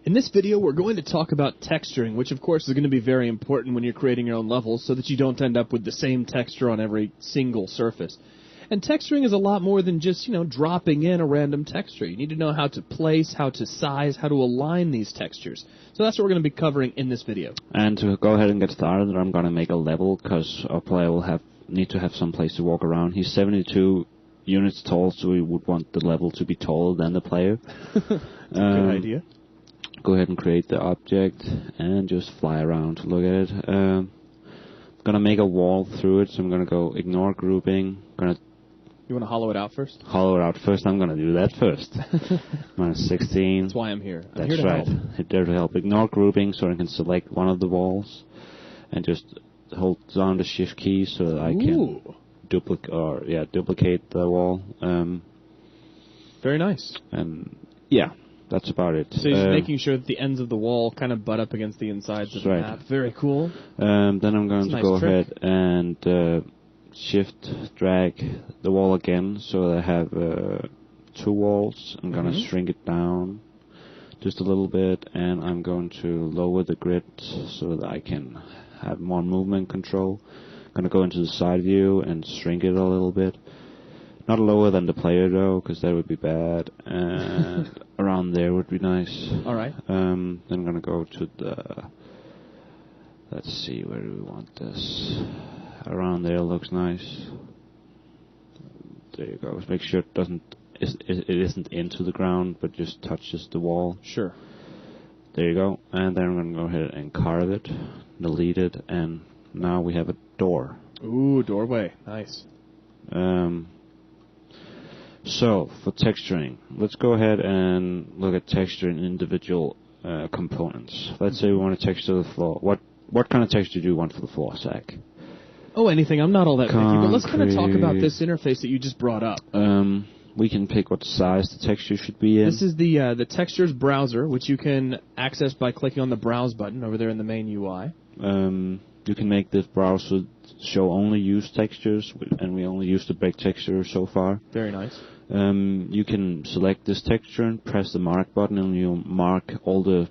In this video, we're going to talk about texturing, which of course is going to be very important when you're creating your own levels so that you don't end up with the same texture on every single surface. And texturing is a lot more than just, dropping in a random texture. You need to know how to place, how to size, how to align these textures. So that's what we're going to be covering in this video. And to go ahead and get started, I'm going to make a level because our player will need to have some place to walk around. He's 72 units tall, so we would want the level to be taller than the player. Good idea. Go ahead and create the object and just fly around to look at it. I'm going to make a wall through it, so I'm going to go ignore grouping. You want to hollow it out first? Hollow it out first. I'm going to do that first. Minus 16. That's why I'm here. That's right. Hit there to help. Ignore grouping so I can select one of the walls and just hold down the shift key so that I can duplicate the wall. Very nice. And yeah, that's about it. So you're just making sure that the ends of the wall kind of butt up against the insides of the map. Very cool. Then I'm going to go ahead and shift drag the wall again so that I have 2 walls. I'm going to shrink it down just a little bit, and I'm going to lower the grid so that I can have more movement control. I'm going to go into the side view and shrink it a little bit. Not lower than the player though, because that would be bad. And around there would be nice. Alright. Then I'm going to go to the... Let's see, where do we want this? Around there looks nice. There you go. Make sure it isn't into the ground, but just touches the wall. Sure. There you go. And then I'm going to go ahead and carve it, delete it, and now we have a door. Ooh, doorway. Nice. So, for texturing, let's go ahead and look at texturing individual components. Let's say we want to texture the floor. What kind of texture do you want for the floor, Zach? Oh, anything. I'm not all that picky, but let's kind of talk about this interface that you just brought up. We can pick what size the texture should be in. This is the Textures browser, which you can access by clicking on the Browse button over there in the main UI. You can make this browser show only used textures, and we only use the break texture so far. Very nice. You can select this texture and press the mark button, and you'll mark all the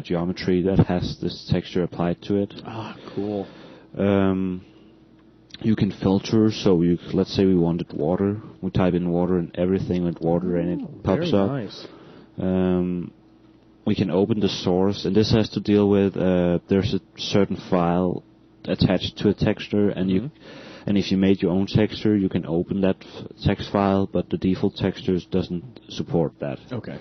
geometry that has this texture applied to it. Ah, cool. You can filter, so let's say we wanted water. We type in water and everything with water and it pops up. Very nice. We can open the source, and this has to deal with there's a certain file attached to a texture, and if you made your own texture, you can open that text file, but the default textures doesn't support that. Okay.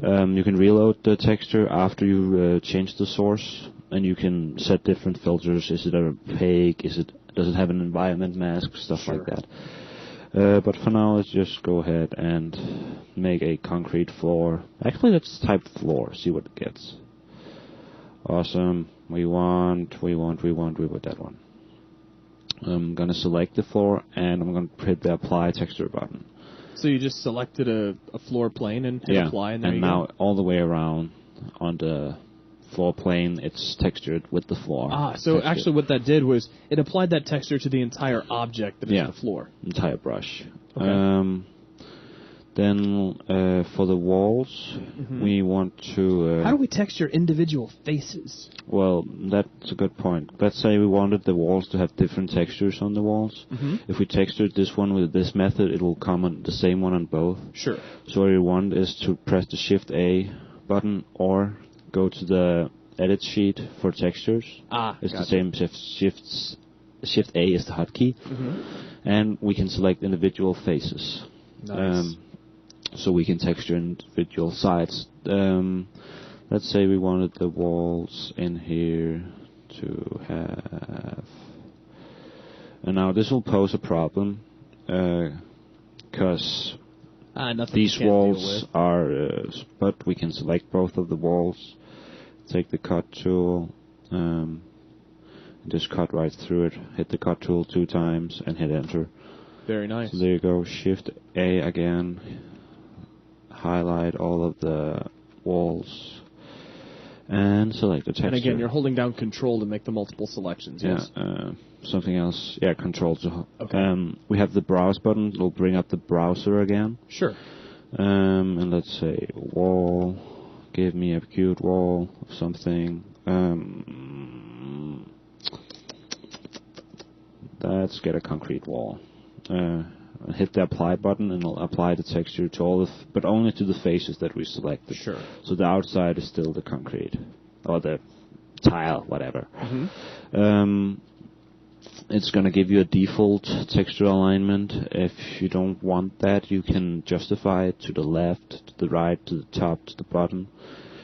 You can reload the texture after you change the source, and you can set different filters. Is it opaque? Does it have an environment mask? Stuff like that. But for now, let's just go ahead and make a concrete floor. Actually, let's type floor, see what it gets. Awesome. We want that one. I'm going to select the floor, and I'm going to hit the apply texture button. So you just selected a floor plane and hit apply, and there you go. And now all the way around on the floor plane, it's textured with the floor. So actually what that did was it applied that texture to the entire object that is the floor. Entire brush. Okay. Then for the walls, we want to... How do we texture individual faces? Well, that's a good point. Let's say we wanted the walls to have different textures on the walls. If we textured this one with this method, it will come on the same one on both. Sure. So what we want is to press the Shift A button or go to the edit sheet for textures. It's the same. Shift A is the hotkey. And we can select individual faces. Nice. So we can texture individual sides. Let's say we wanted the walls in here to have... And now this will pose a problem, because these walls are... but we can select both of the walls, take the cut tool, and just cut right through it. Hit the cut tool 2 times and hit enter. Very nice. So there you go. Shift A again. Highlight all of the walls and select the texture. And again, you're holding down Control to make the multiple selections. Yes. Something else. Yeah, Control. Okay. We have the Browse button. It'll bring up the browser again. Sure. And let's say wall Give me a cute wall of something. Let's get a concrete wall. Hit the apply button and it'll apply the texture to all but only to the faces that we selected. Sure. So the outside is still the concrete or the tile, whatever. Mm-hmm. It's going to give you a default texture alignment. If you don't want that, you can justify it to the left, to the right, to the top, to the bottom.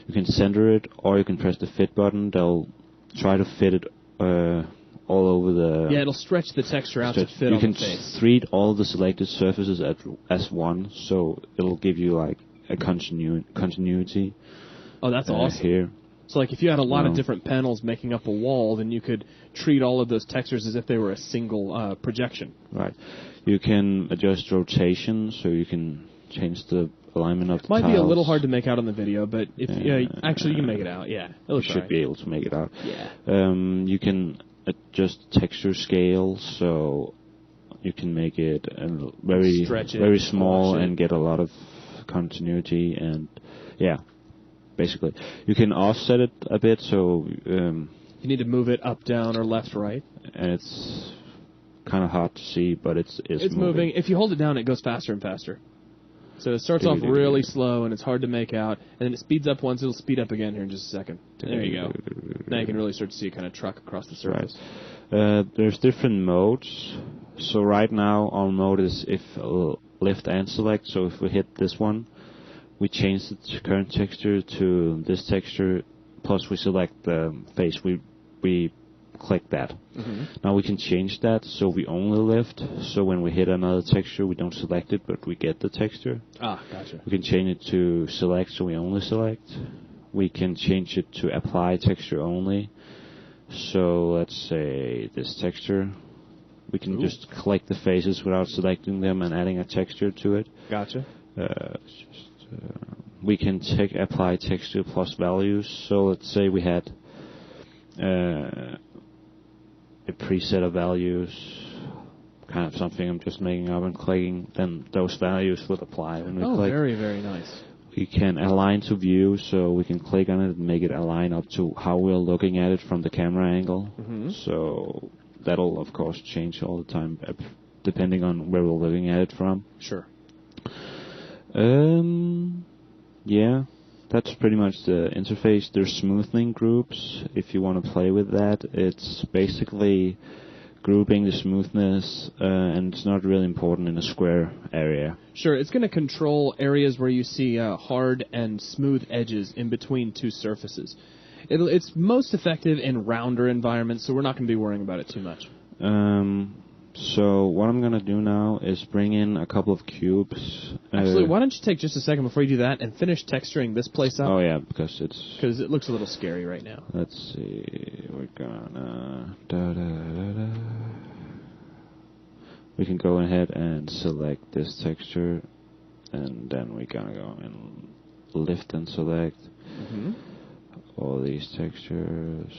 You can center it, or you can press the fit button. They'll try to fit it all over the... Yeah, it'll stretch the texture out to fit on the face. You can treat all the selected surfaces as one, so it'll give you like a continuity. Oh, that's awesome. Here. So, like, if you had a lot of different panels making up a wall, then you could treat all of those textures as if they were a single projection. Right. You can adjust rotation, so you can change the alignment of the Might tiles. be a little hard to make out on the video, but if actually you can make it out. Yeah, you should be able to make it out. Yeah. You can adjust texture scale, so you can make it very small and get a lot of continuity and basically. You can offset it a bit, so... you need to move it up, down, or left, right. And it's kind of hard to see, but it's moving. If you hold it down, it goes faster and faster. So it starts off really slow, and it's hard to make out, and then it speeds up once. It'll speed up again here in just a second. There you go. Now you can really start to see it kind of truck across the surface. Right. There's different modes. So right now, our mode is lift and select. So if we hit this one, we change the current texture to this texture, plus we select the face. We click that. Mm-hmm. Now we can change that so we only lift. So when we hit another texture, we don't select it, but we get the texture. Ah, gotcha. We can change it to select, so we only select. We can change it to apply texture only. So let's say this texture. We can just click the faces without selecting them and adding a texture to it. Gotcha. We can apply texture plus values. So let's say we had a preset of values, kind of something I'm just making up and clicking, then those values would apply when we click. Oh, very, very nice. We can align to view, so we can click on it and make it align up to how we're looking at it from the camera angle. Mm-hmm. So that'll, of course, change all the time, depending on where we're looking at it from. Sure. Yeah, that's pretty much the interface. There's smoothing groups, if you want to play with that. It's basically grouping the smoothness, and it's not really important in a square area. Sure, it's going to control areas where you see hard and smooth edges in between two surfaces. It's most effective in rounder environments, so we're not going to be worrying about it too much. So what I'm going to do now is bring in a couple of cubes. Actually, why don't you take just a second before you do that and finish texturing this place up? Oh, yeah, because it looks a little scary right now. Let's see. We're gonna... We can go ahead and select this texture, and then we're gonna go and lift and select all these textures.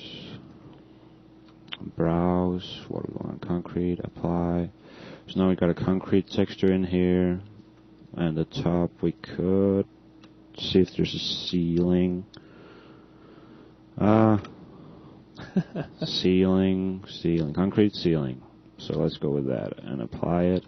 Browse, what we want, concrete, apply. So now we got a concrete texture in here, and the top we could see if there's a ceiling. Concrete ceiling. So let's go with that and apply it.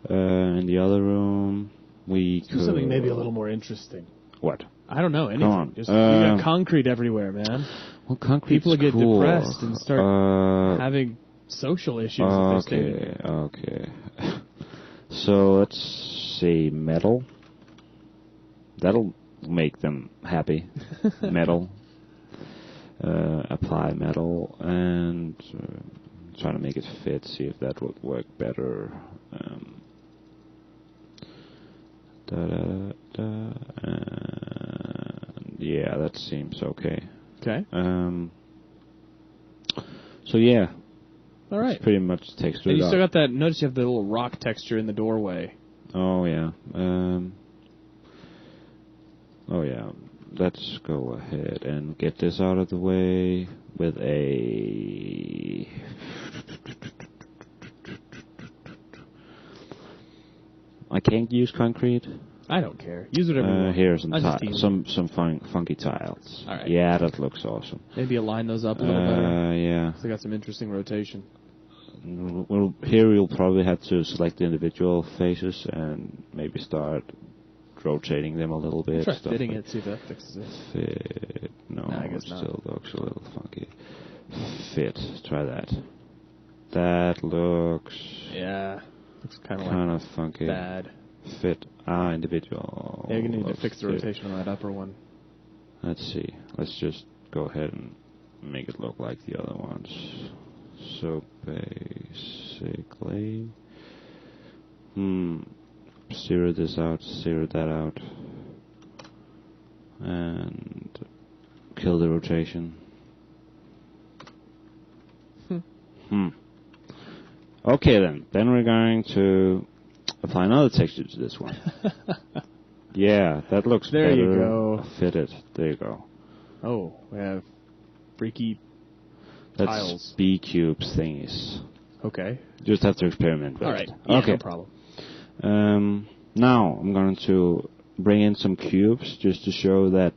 In the other room, we could do something maybe a little more interesting. What? I don't know, anything. Come on. Just, you got concrete everywhere, man. Well, concrete. People get cool. depressed and start having social issues if they stay in here. Okay. So let's say metal. That'll make them happy. Metal. Apply metal and try to make it fit. See if that would work better. Yeah, that seems okay. Okay. So yeah. All right. It's pretty much textured. And you still got that. Notice you have the little rock texture in the doorway. Oh yeah. Let's go ahead and get this out of the way with a. I can't use concrete. I don't care. Use whatever you want. Here are some I just tease some funky tiles. All right. Yeah, that looks awesome. Maybe align those up a little better. Yeah. So they got some interesting rotation. Well, here we'll probably have to select the individual faces and maybe start rotating them a little bit. Try fitting it, see if that fixes it. Fit. No, I guess it not. still looks a little funky. Fit. Try that. That looks Yeah. Looks kind of funky. bad. Fit. Individual. Yeah, you're going to need to fix the fit. rotation on that upper one. Let's see. Let's just go ahead and make it look like the other ones. So basically, zero this out, zero that out, and kill the rotation. Okay then we're going to apply another texture to this one. Yeah, that looks there better. You go. Fitted. There you go. Oh, we have freaky That's tiles. B-cube thingies. Okay. Just have to experiment with All right. it. Yeah, Okay. no problem. Now I'm going to bring in some cubes just to show that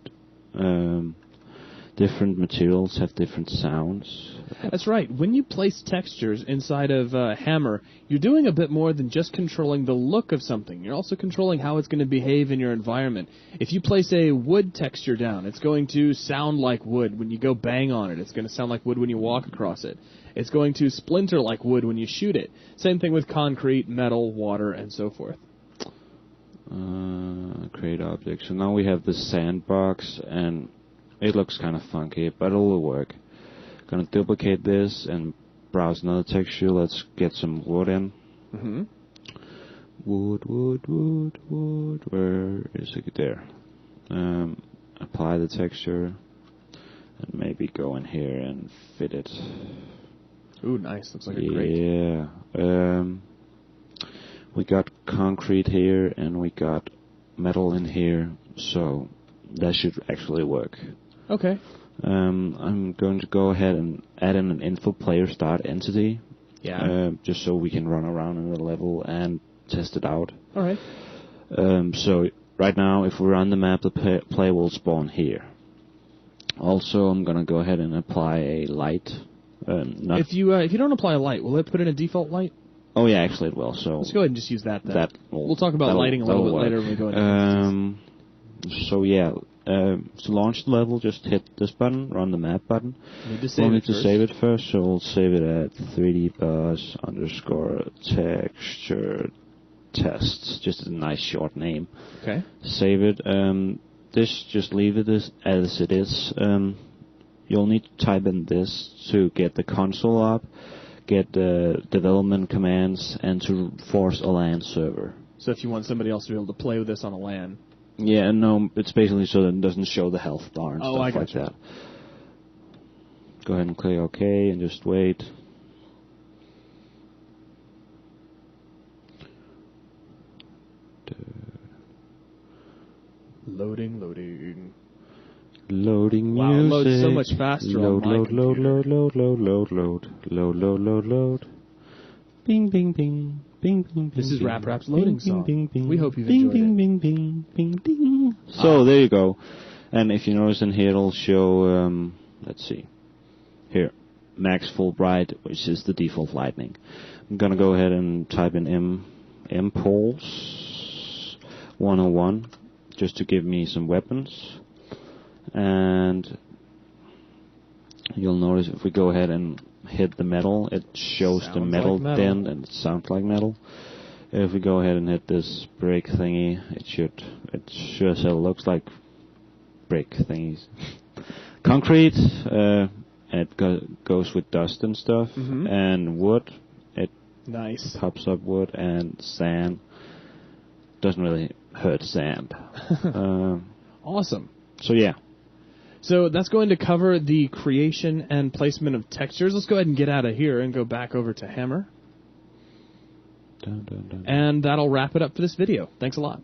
different materials have different sounds. That's right. When you place textures inside of Hammer, you're doing a bit more than just controlling the look of something. You're also controlling how it's going to behave in your environment. If you place a wood texture down, it's going to sound like wood when you go bang on it. It's going to sound like wood when you walk across it. It's going to splinter like wood when you shoot it. Same thing with concrete, metal, water, and so forth. Create object. So now we have the sandbox, and it looks kind of funky, but it'll work. Gonna duplicate this and browse another texture. Let's get some wood in. Mm-hmm. Wood. Where is it? There. Apply the texture, and maybe go in here and fit it. Ooh, nice. Looks like a grate. Yeah. We got concrete here, and we got metal in here, so that should actually work. Okay. I'm going to go ahead and add in an info player start entity. Yeah. Just so we can run around in the level and test it out. All right. So right now, if we run the map, the player will spawn here. Also, I'm going to go ahead and apply a light. If you don't apply a light, will it put in a default light? Oh yeah, actually it will. So let's go ahead and just use that then. We'll talk about lighting a little bit later when we go into So yeah, to launch the level, just hit this button, run the map button. We'll need to save it first, so we'll save it at 3dbus_texture tests. Just a nice short name. Okay. Save it. Just leave it as it is. You'll need to type in this to get the console up, get the development commands, and to force a LAN server. So if you want somebody else to be able to play with this on a LAN. Yeah, no, it's basically so that it doesn't show the health bar and stuff like that. Go ahead and click OK and just wait. Loading. Loading music. Wow, it loads so much faster on my computer. Load. Bing, bing, bing. Bing, bing, this is bing, RapRap's loading song. Bing, bing, we hope you've bing, enjoyed bing, it. Bing, bing, bing, bing, bing. So there you go. And if you notice in here, it'll show, let's see. Here, max full bright, which is the default lightning. I'm going to go ahead and type in impulse 101 just to give me some weapons. And you'll notice if we go ahead and hit the metal, it shows the metal dent and it sounds like metal. If we go ahead and hit this brick thingy, it sure as hell looks like brick thingies. Concrete, and it goes with dust and stuff. Mm-hmm. And wood, it nice. pops up wood, and sand doesn't really hurt sand. Awesome. So yeah. So that's going to cover the creation and placement of textures. Let's go ahead and get out of here and go back over to Hammer. Dun, dun, dun. And that'll wrap it up for this video. Thanks a lot.